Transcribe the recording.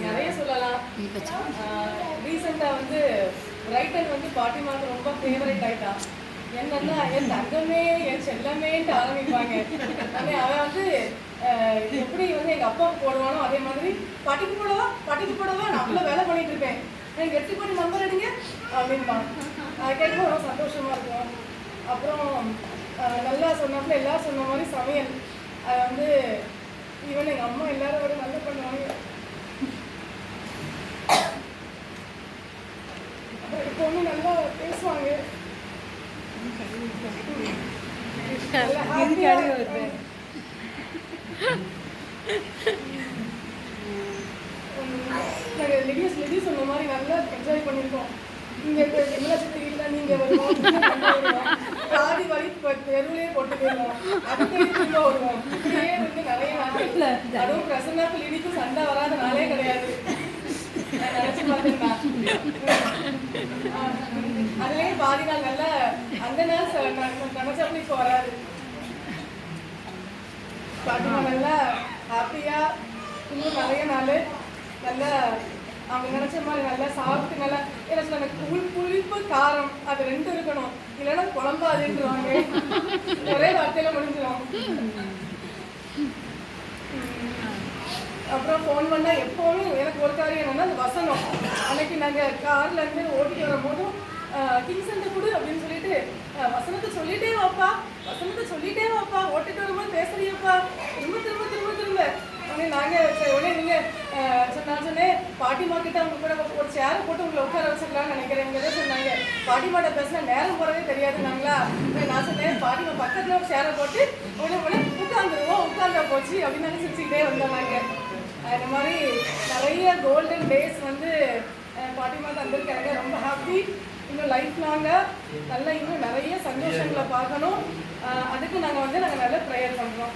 நிறைய சொல்லலாம். ரீசெண்டாக வந்து ரைட்டன் வந்து பாட்டிமாவுக்கு ரொம்ப ஃபேவரட் ஆயிட்டா. என்னன்னா என் தங்கமே என் செல்லமேன்ட்டு ஆரம்பிப்பாங்க. அவன் வந்து எப்படி வந்து எங்கள் அப்பாவுக்கு போடுவானோ அதே மாதிரி பாட்டிக்கு போடவா நான் அவ்வளோ வேலை பண்ணிட்டு இருப்பேன், எனக்கு எடுத்து போட்டு நம்பர் எடுங்க அப்படின்பான். கேட்க ரொம்ப சந்தோஷமாக இருக்கும். அப்புறம் நல்லா சொன்னாப்புல எல்லாரும் சொன்ன மாதிரி சமையல் அதை வந்து ஈவன் எங்கள் அம்மா எல்லாரும் விட நல்லா பண்ணுவாங்க. அப்புறம் இப்போ ஒன்று நல்லா பேசுவாங்க. நாங்கள் லிடிஸ் சொன்ன மாதிரி நல்லா என்ஜாய் பண்ணியிருக்கோம். இங்கே இல்லை நீங்கள் வருவோம், பாதி வழி தெருவிலே போட்டு போயிடுவோம், அதுக்கு திரும்ப வருவோம். இப்படியே வந்து நிறைய நாட்கள். அதுவும் பிரசன்னாக்கு லிடிக்கும் சண்டை வராத நாளே கிடையாது. நான் நினச்சி பார்த்துருந்தேன். அதுலேயே பாதி நாள் நல்லா அந்த நாள் நினச்சப்படி இப்போ வராது. பாட்டிமா நல்லா ஹாப்பியாக இன்னும் நிறைய நாள் நல்லா அவங்க நினச்ச மாதிரி நல்லா சாப்பிட்டு நல்லா என்ன சொல்லுவாங்க, புளிப்பு காரம் அது ரெண்டும் இருக்கணும், இல்லைன்னா குழம்பாதுன்றவாங்க. ஒரே வார்த்தையில முடிஞ்சிடும். அப்புறம் ஃபோன் பண்ணால் எப்போவுமே எனக்கு ஒரு காரியம் என்னன்னா அந்த வசனம். அன்னைக்கு நாங்கள் கார்ல இருந்து ஓட்டிட்டு வரும்போதும் கிங் சென்டர் கொடு அப்படின்னு சொல்லிட்டு வசனத்தை சொல்லிட்டே வாப்பா ஓட்டிட்டு வரும்போது பேசுறியப்பா திரும்ப உடனே நாங்கள் உடனே நீங்கள் நான் சொன்னேன் பாட்டிமா கிட்ட அவங்க கூட ஒரு சேரை போட்டு உங்களை உட்கார வச்சுக்கலாம்னு நினைக்கிறேன். இங்கே தான் சொன்னாங்க பாட்டிமாட்ட பேசினா நேரம் போகிறதே தெரியாதுனாங்களா. நான் சொன்னேன் பாட்டிமா பக்கத்தில் ஒரு சேரை போட்டு உடனே உட்கார்ந்தா போச்சு அப்படின்னு நாங்கள் சிரிச்சுக்கிட்டே வந்தாங்க. இந்த மாதிரி நிறைய கோல்டன் டேஸ் வந்து பாட்டிமா தந்திருக்காங்க. ரொம்ப ஹாப்பி. இன்னும் லைஃப் லாங்காக நல்லா இன்னும் நிறைய சந்தோஷங்களை பார்க்கணும். அதுக்கு நாங்கள் நல்லா ப்ரேயர் பண்ணுறோம்.